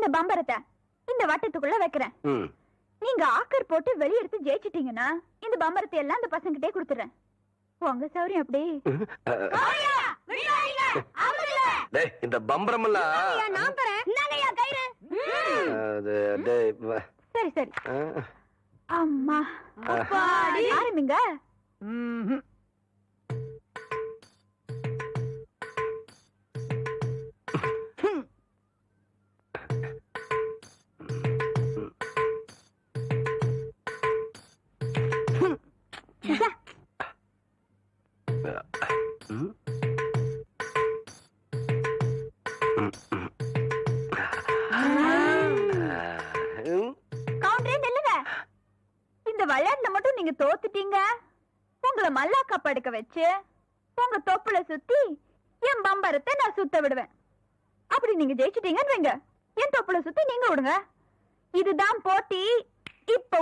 இந்த பம்பரத்தை இந்த வட்டத்துக்குள்ள வைக்கிறேன். நீங்க ஆக்கர் போட்டு வெளியெடுத்து ஜெயிச்சிட்டீங்கன்னா இந்த பம்பரத்தை எல்லாம் இந்த பசங்கிட்டே கொடுத்துறேன். உங்க சௌரியம் அப்படி. இந்த பம்பரம் எல்லாம் சரி சரி. அம்மா ஆரம்பிங்க. இந்த விளையாட்டுல மட்டும் நீங்க தோத்துட்டீங்க. உங்களை மல்லாக்கா படுக்க வச்சு உங்க தொப்புல சுத்தி என் பம்பரத்தை நான் சுத்த விடுவேன். அப்படி நீங்க ஜெயிச்சிட்டீங்கன்னு வைங்க, என் தொப்புல சுத்தி நீங்க விடுங்க. இதுதான் போட்டி. இப்ப